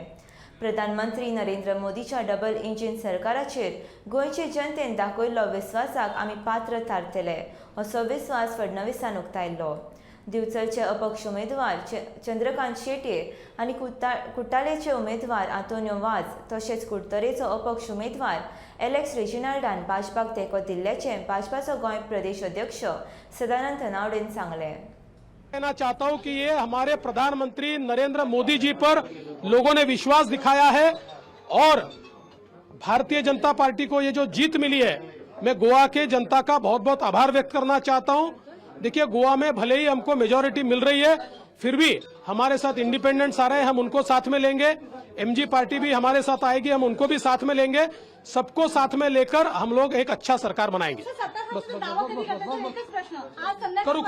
A: प्रधानमंत्री नरेंद्र मोदीच्या डबल इंजिन सरकाराचेर गोंयचे जनतेन दाखयल्लो विस्वासाक आमी पात्र थारतले असो विस्वास फडणवीसान उक्तायल्लो. दिवचलचे अपक्ष उमेदवार चंद्रकांत शेट्ये आनी कुट्टालेचे उमेदवार आंतोनियो वाझ तशेंच कुडतरेचो अपक्ष उमेदवार एलेक्स रेजिनाल्डान भाजपाक तेंको दिल्ल्याचें भाजपाचो गोंय प्रदेश अध्यक्ष सदानंद नावडेन सांगलें.
M: कहना चाहता हूं कि ये हमारे प्रधानमंत्री नरेंद्र मोदी जी पर लोगों ने विश्वास दिखाया है और भारतीय जनता पार्टी को ये जो जीत मिली है, मैं गोवा के जनता का बहुत बहुत आभार व्यक्त करना चाहता हूं. देखिए, गोवा में भले ही हमको मेजॉरिटी मिल रही है, फिर भी हमारे साथ इंडिपेंडेंट्स आ रहे हैं, हम उनको साथ में लेंगे. एमजी पार्टी भी हमारे साथ आएगी, हम उनको भी साथ में लेंगे. सबको साथ में लेकर हम लोग एक अच्छा सरकार बनाएंगे. करू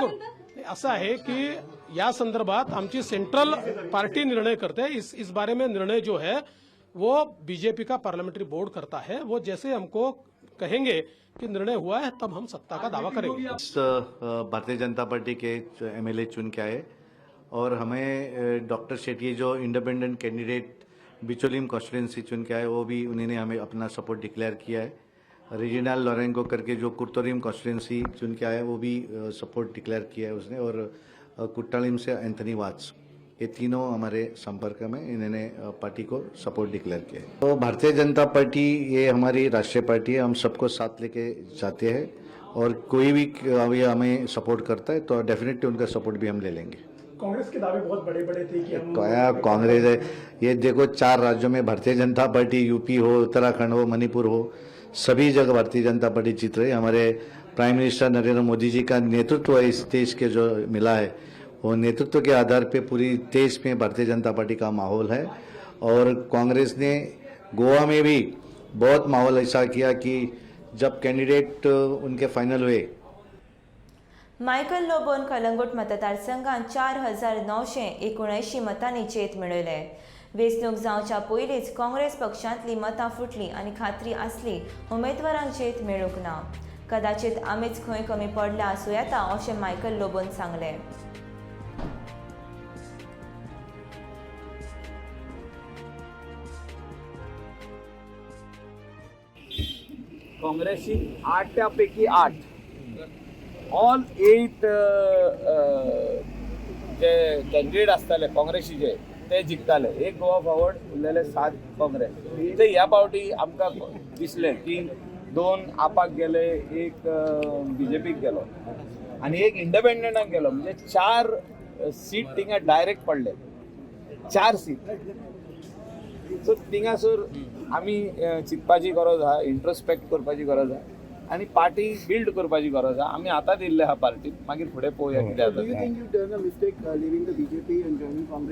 M: असं आहे की या संदर्भात आमची सेंट्रल पार्टी निर्णय करते हैं. इस बारे में निर्णय जो है वो बीजेपी का पार्लियामेंट्री बोर्ड करता है. वो जैसे हमको कहेंगे कि निर्णय हुआ है तब हम सत्ता का दावा करेंगे.
N: भारतीय जनता पार्टी के एमएलए चुन के आए और हमें डॉक्टर शेट्टी जो इंडिपेंडेंट कैंडिडेट बिचोलिम कॉन्स्टिट्यूंसी चुन के आए, वो भी उन्होंने हमें अपना सपोर्ट डिक्लेयर किया है. रीजनल लॉरेंगो करके जो कुर्तोरिम कॉन्स्टिट्यूंसी चुन के आया, वो भी सपोर्ट डिक्लेयर किया है उसने. और कुट्टालिम से एंथनी वाट्स, ये तीनों हमारे संपर्क में, इन्होंने पार्टी को सपोर्ट डिक्लेयर किया है. तो भारतीय जनता पार्टी ये हमारी राष्ट्रीय पार्टी है, हम सबको साथ लेके जाते हैं और कोई भी अभी हमें सपोर्ट करता है तो डेफिनेटली उनका सपोर्ट भी हम ले लेंगे.
O: कांग्रेस के दावे बहुत बड़े बड़े थे कि हम
N: कांग्रेस है, ये देखो 4 राज्यों में भारतीय जनता पार्टी, यूपी हो, उत्तराखंड हो, मणिपुर हो, सभी जगह भारतीय जनता पार्टी जीत रही है. हमारे प्राइम मिनिस्टर नरेंद्र मोदी जी का नेतृत्व इस देश के जो मिला है, वो नेतृत्व के आधार पे पूरी देश में भारतीय जनता पार्टी का माहौल है. और कांग्रेस ने गोवा में भी बहुत माहौल ऐसा किया कि जब कैंडिडेट उनके फाइनल हुए.
A: मायकल लोबोन कलंगूट मतदारसंघात 4,979 मतांनी जेत मेळयले. वेंचणूक जावच्या पयलींच काँग्रेस पक्षांतली मतां फुटली आनी खात्री आसली उमेदवारांक जेत मेळूंक ना. कदाचित आमीच खंय कमी पडल्या आसूं येता अशें मायकल लोबोन सांगलें.
P: काँग्रेसची 8 पैकी 8 ऑल 8 जे कॅन्डिडेट आसताले काँग्रेसीचे ते जिखताले. एक गोवा फॉरवर्ड उरलेले 7 काँग्रेस. ते ह्या फावटी आमकां दिसलें की 2 आपाक गेले, एक बीजेपीक गेलो आनी एक इंडिपेंडंटाक गेलो. म्हणजे 4 सीट थिंगा डायरेक्ट पडले, 4 सीट. सो थिंगासर आमी चिंतपाची गरज आहा, इंट्रोस्पेक्ट करपाची गरज आहा आनी पार्टी बिल्ड करपाची गरज आहा. आमी आतां दिल्ले आहा पार्टीक, मागीर फुडें पळोवया कितें जाता.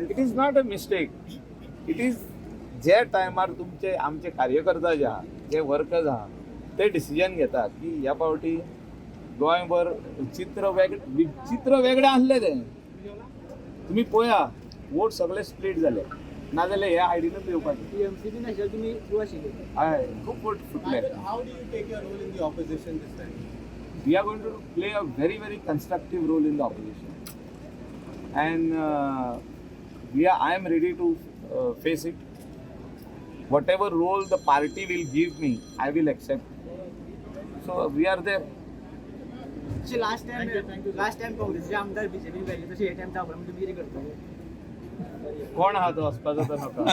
P: It is not a mistake. It is जे टायमार तुमचे आमचे कार्यकर्ता जे आहा, जे वर्कर्स आहा, ते डिसिजन घेतात की ह्या फावटी गोंयभर चित्र वेगळें आसलें. तें तुमी पळया, वोट सगळे स्प्लीट जाले, नाजाल्यार ह्या आयडीनूच येवपाचें. टीएमसी बी नाशिल्ले, तुमी थ्रू आशिल्ले. हय, खूब वोट फुटले. How do you take your role in the opposition this time? We are going to play a very constructive role in the opposition, and I am ready to face it. Whatever role the party will give me, I will accept. So we are there.
E: Last time काँग्रेसचे आमदार BJP पाहिजे तसे हे time दाखवला म्हणजे तुम्ही कितें करता?
P: कोण आहा तो वचपाचो तो नका.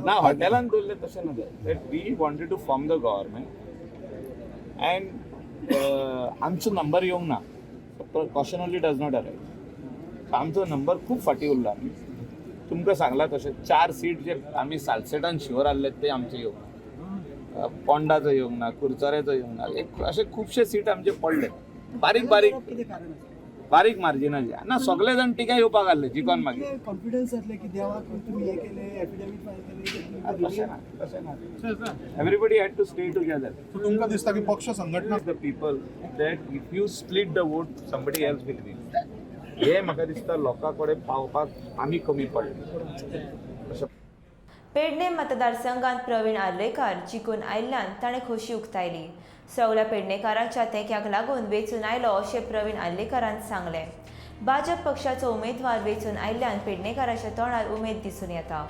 P: ना, हॉटेलान दवरले तशें नका. That we wanted to form the government and आमचो नंबर येवंक ना. Precaution only does not arrive. आमचो नंबर खूब फाटी उरला. तुमकां सांगला तशें 4 सीट जे आमी सालसेटान शुअर आसले ते आमचे येवंक ना. पोंडाचो येवंक ना, कुरचोऱ्याचो येवंक ना, एक अशे खुबशे सीट आमचे पडले बारीक बारीक बारीक मार्जिनाचे ना सगळे जाण टिका येवपाक लागले जिखोन मागीर
O: कॉन्फिडन्स जातले की देवाक तुम्ही हे केले एफिडेविट फायल केले
P: everybody had to stay together
J: तुमकां दिसता की पक्ष संघटना
P: the people that if you split the vote somebody else will win हे म्हाका दिसता लोकां कडेन पावपाक आमी कमी पडले.
A: पेडणे मतदारसंघात प्रवीण आर्लेकर जिखून आयिल्ल्यान ताणें खोशी उक्तायली. सगळ्या पेडणेकारांच्या तेंक्याक लागून वेंचून आयलो अशें प्रवीण आर्लेकरान सांगलें. भाजप पक्षाचो उमेदवार वेंचून आयिल्ल्यान पेडणेकारांच्या तोंडार उमेद दिसून येता.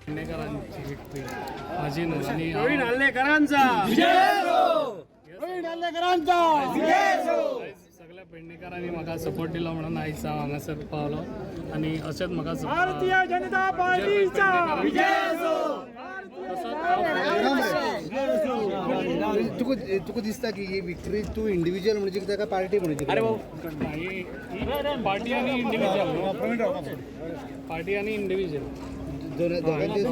M: पेडणेकरांची विक्ट्री माझी न्हू आनी
G: प्रवीण आर्लेकरांचा
M: सगळ्या पेडणेकारांनी म्हाका सपोर्ट दिलो म्हणून आयज हांव हांगासर पावलो आनी अशेंच म्हाका
G: भारतीय जनता पार्टीचा
O: तुका दिसता की ही विक्ट्री तू इंडिव्हिज्युअल म्हणजे ताका पार्टी म्हणजे
M: पार्टी आनी इंडिव्हिज्युअल दोगांयचे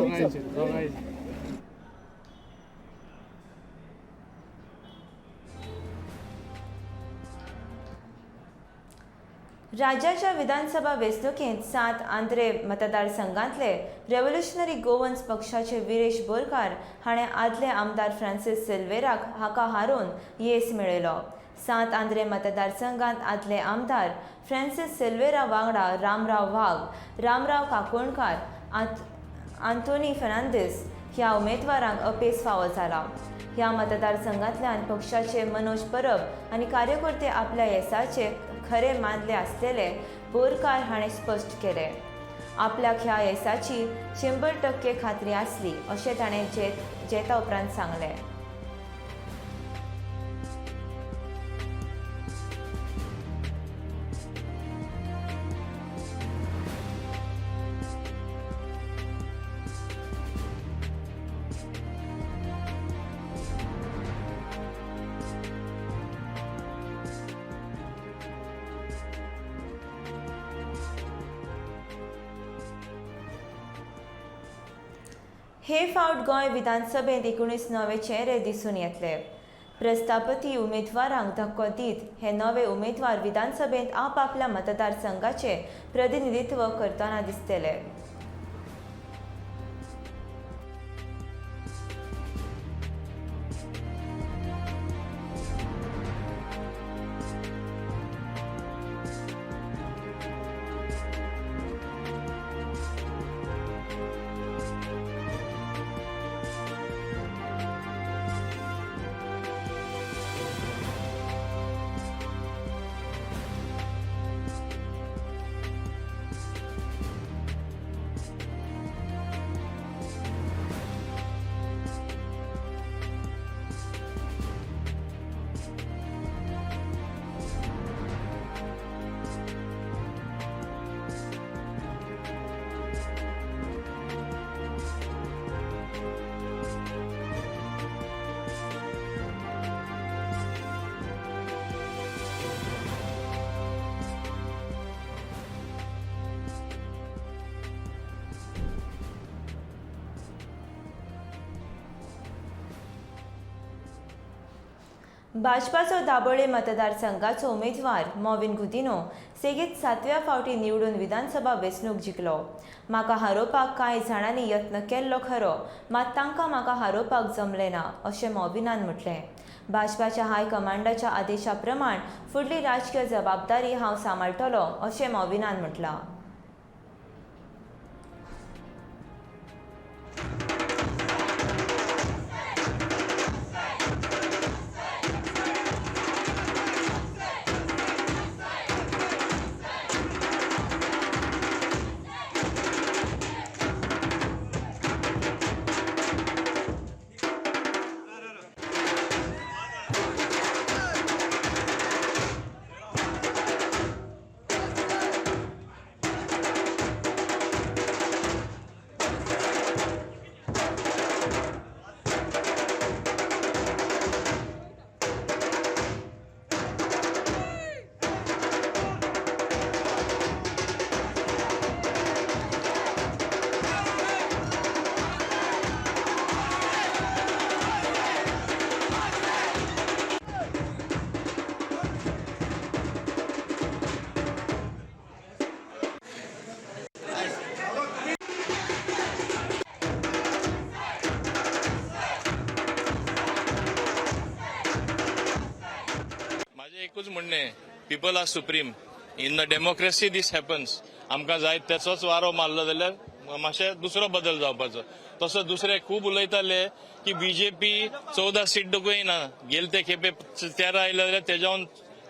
A: राज्याच्या विधानसभा वेंचणुकेंत 7 आंध्रे मतदारसंघांतले रेव्होल्युशनरी गोवन्स पक्षाचे विरेश बोरकार हाणें आदले आमदार फ्रांसीस सिल्वेराक हाका हारोवन येस मेळयलो. 7 आंध्रे मतदारसंघांत आदले आमदार फ्रांसीस सिल्वेरा वांगडा रामराव वाघ, रामराव काकोणकार, आंतोनी फर्नांदीस ह्या उमेदवारांक अपेस फावो जाला. ह्या मतदारसंघांतल्यान पक्षाचे मनोज परब आनी कार्यकर्ते आपल्या येसाचे खरे मानले आसलेले बोरकार हाणें स्पश्ट केले. आपल्याक ह्या येसाची 100% खात्री आसली अशें ताणें जेता उपरांत सांगलें. हे फावट गोंय विधानसभेत 19 नवे चेहरे दिसून येतले. प्रस्थापती उमेदवारांक धक्को दीत हे नवे उमेदवार विधानसभेत आपापल्या मतदारसंघाचे प्रतिनिधित्व करतना दिसतले. भाजपाचो दाबोळे मतदारसंघाचो उमेदवार मॉविन गुदिनो सेगीत 7व्या फावटी निवडून विधानसभा वेंचणूक जिखलो. म्हाका हारोवपाक कांय जाणांनी यत्न केल्लो खरो, मात तांकां म्हाका हारोवपाक जमलें ना अशें मॉविनान म्हटलें. भाजपाच्या हायकमांडाच्या आदेशा प्रमाण फुडली राजकीय जबाबदारी हांव सांबाळटलों अशें मॉविनान म्हटलां.
K: एकूच म्हणणें, people are supreme. In the democracy this happens. आमकां जाय तेचोच वारो मारलो जाल्यार मातशें दुसरो बदल जावपाचो. तसो दुसरे खूब उलयताले की बीजेपी 14 सीट दोगूय ना, गेले ते खेपे 13 आयले जाल्यार तेज्यावन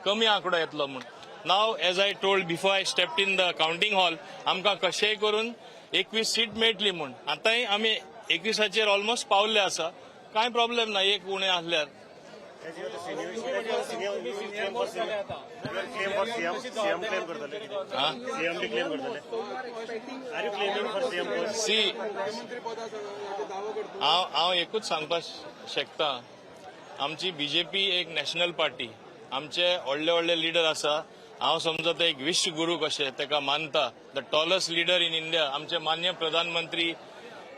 K: कमी आंकडो येतलो म्हूण. Now as I told before I stepped in the counting hall, आमकां कशेंय करून 21 सीट मेळटली म्हूण. आतांय आमी 21चेर ऑलमोस्ट पावल्ले आसा. कांय प्रॉब्लेम ना, एक उणें आसल्यार. हांव एकूच सांगपाक शकता, आमची बीजेपी एक नॅशनल पार्टी. आमचे व्हडले व्हडले लिडर आसा. हांव समजता एक विश्व गुरू कशें तेका मानता. The tallest leader in India आमचे मान्य प्रधानमंत्री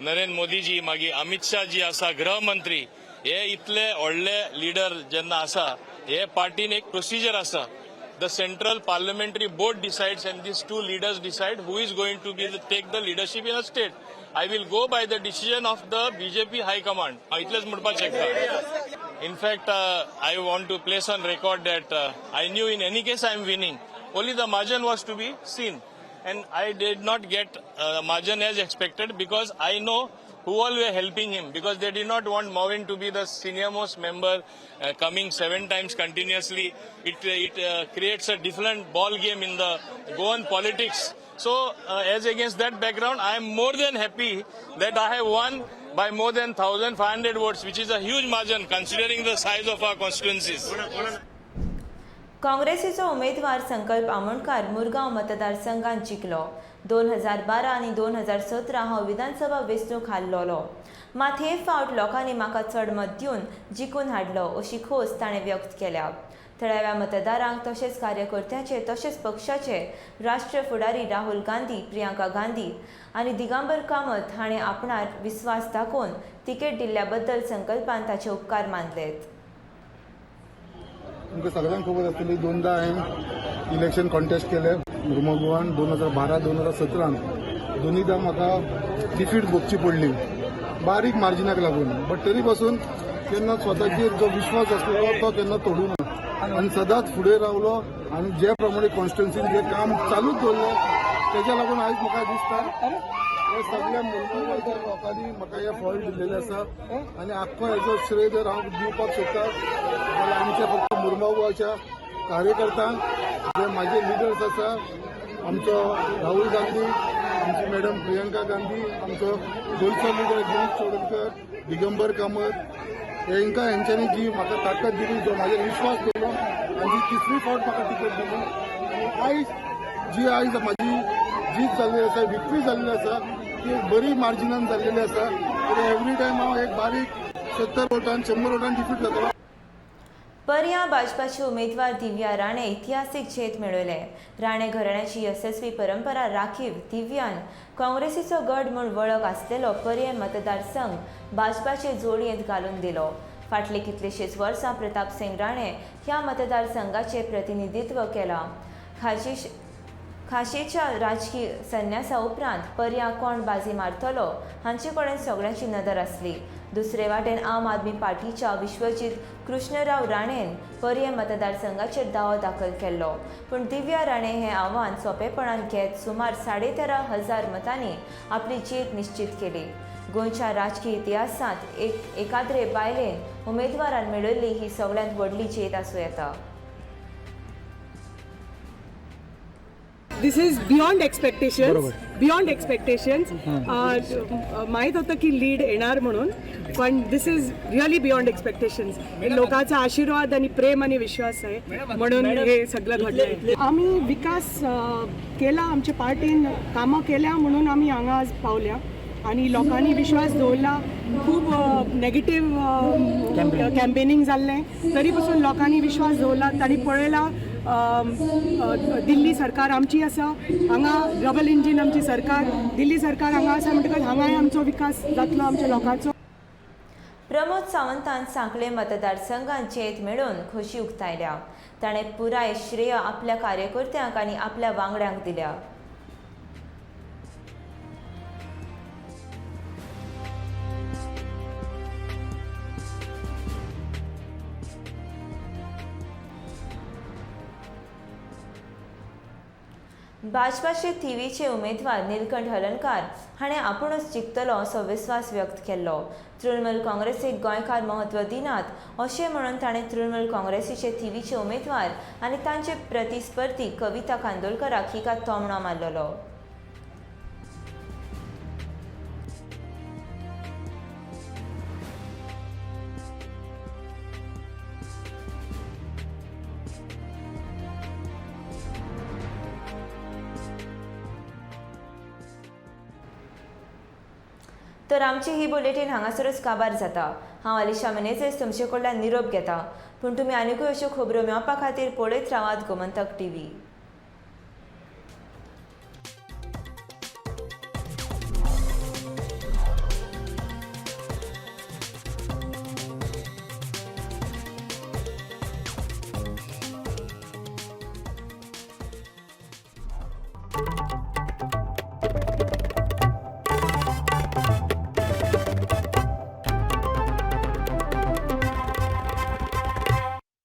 K: नरेंद्र मोदीजी, मागीर अमित शाह जी आसा गृहमंत्री. हे इतले व्हडले लिडर जेन्ना आसा, हे पार्टीन एक प्रोसिजर आसा. The central parliamentary board decides end these two leaders decide who is going to take the leadership in a state. I will go by the decision of the BJP High Command. इतलेच म्हणपाक शकता. In fact, I want to place on record that I knew in any case I am winning. Only the margin was to be seen. And I did not get margin as expected because I know who all were helping him, because they did not want Mawin to be the senior most member coming 7 times continuously. It creates a different ball game in the Goan politics. So as against that background, I am more than happy that I have won by more than 1,500 votes, which is a huge margin considering the size of our constituencies.
A: काँग्रेसीचो उमेदवार संकल्प आमोणकार मुरगांव मतदारसंघात जिखलो. 2012 आनी 2017 हांव विधानसभा वेंचणूक हारलोलो, मात हे फावट लोकांनी म्हाका चड मत दिवन जिखून हाडलो अशी खोस ताणें व्यक्त केल्या. थळाव्या मतदारांक तशेंच कार्यकर्त्यांचे तशेंच पक्षाचे राष्ट्रीय फुडारी राहुल गांधी, प्रियांका गांधी आनी दिगंबर कामत हाणें आपणार विस्वास दाखोवन तिकेट दिल्ल्या बद्दल संकल्पान ताचे उपकार मानलेत.
I: तुमकां सगळ्यांक खबर आसतली, 2दा हांवें इलेक्शन कॉन्टेस्ट केलें मुर्मुगांवान. 2012-2017 दोनीदा म्हाका डिफीट भोगची पडली बारीक मार्जिनाक लागून. बट तरी पासून केन्ना स्वताचेर जो विश्वास आसलो तो केन्ना तोडूं ना आनी सदांच फुडें रावलो. आनी जे प्रमाणे कॉन्स्टिट्युन्सीन जे काम चालूच दवरलें तेज्या लागून आयज म्हाका दिसता हे सगळ्या मुर्मुगांवच्या लोकांनी म्हाका हे फळ दिल्लेलें आसा. आनी आख्खो हेजो श्रेय जर हांव दिवपाक सोदता जाल्यार आमच्या फक्त मुर्मुगांवच्या कार्यकर्त्यांक, जे म्हाजे लिडर्स आसा, आमचो राहुल गांधी, आमची मॅडम प्रियंका गांधी, आमचो गोंयचो लिडर गिरीश चोडणकर, दिगंबर कामत, हेंच्यांनी जी म्हाका ताकद दिली, जो म्हाजेर विश्वास दवरलो आनी जी 3री फावट म्हाका टिकेट दिली. आयज म्हाजी जीत जाल्ली आसा, विक्ट्री जाल्ली आसा, ती एक बरी मार्जिनान जाल्लेली आसा. एवरी टायम हांव एक बारीक 70 वोटान 100 वोटान डिफीट जातलो.
A: पर्या भाजपाचे उमेदवार दिव्या राणे इतिहासीक झेत मेळयले. राणे घराण्याची यशस्वी परंपरा राखीव दिव्यान काँग्रेसीचो गड म्हूण वळख आसलेलो पर्या मतदारसंघ भाजपाचे जोडयेंत घालून दिलो. फाटले कितलेशेच वर्सां प्रताप सिंग राणे ह्या मतदारसंघाचे प्रतिनिधित्व केलां. खाशेच्या राजकीय संन्यासा उपरांत पर्या कोण बाजी मारतलो हांचे कडेन सगळ्यांची नदर आसली. दुसरे वाटेन आम आदमी पार्टीच्या विश्वजीत कृष्णराव राणेन पर्ये मतदारसंघाचेर दावो दाखल केल्लो, पूण दिव्या राणे हें आव्हान सोंपेपणान घेत सुमार 13,500 मतांनी आपली जीत निश्चित केली. गोंयच्या राजकीय इतिहासांत एकाद्रे बायलेन उमेदवारान मेळयल्ली ही सगळ्यांत व्हडली जीत आसूं येता.
E: दिस इज बियॉन्ड एक्सपेक्टेशन्स. माहीत होतं की लीड येणार म्हणून, पण दिस इज रिअली बियॉन्ड एक्सपेक्टेशन्स. लोकांचा आशीर्वाद आणि प्रेम आणि विश्वास आहे म्हणून हे सगळं घडलं. आम्ही विकास केला, आमच्या पार्टीन कामं केल्या म्हणून आम्ही हांगा आज पावल्या आणि लोकांनी विश्वास दवरला. खूप नेगेटिव्ह कॅम्पेनिंग जाल्लें तरी पासून लोकांनी विश्वास दवरला. तांणी पळयला दिल्ली सरकार आमची आसा, हांगा डबल इंजीन आमची सरकार, दिल्ली सरकार हांगा आसा म्हणटकच हांगाय आमचो विकास जातलो आमच्या लोकांचो.
A: प्रमोद सावंतान सांखळे मतदारसंघात जेत मेळोवन खोशी उक्तायल्या. ताणें पुराय श्रेय आपल्या कार्यकर्त्यांक आनी आपल्या वांगड्यांक दिल्या. भाजपाचे थिवीचे उमेदवार निलकंठ हलणकार हाणें आपुणूच जिखतलो असो विस्वास व्यक्त केल्लो. तृणमूल काँग्रेसीक गोंयकार महत्व दिनात अशें म्हणून ताणें तृणमूल काँग्रेसीचे थिवीचे उमेदवार आनी तांचे प्रतिस्पर्धी कविता कांदोळकराक हिका तोमणो मारलेलो. तर आमची ही बुलेटीन हांगासरूच काबार जाता. हांव अलिशा मेनेझेस तुमचे कडल्यान निरोप घेता, पूण तुमी आनीकूय अश्यो खबरो मेळोवपा खातीर पळयत रावात गोमंतक TV.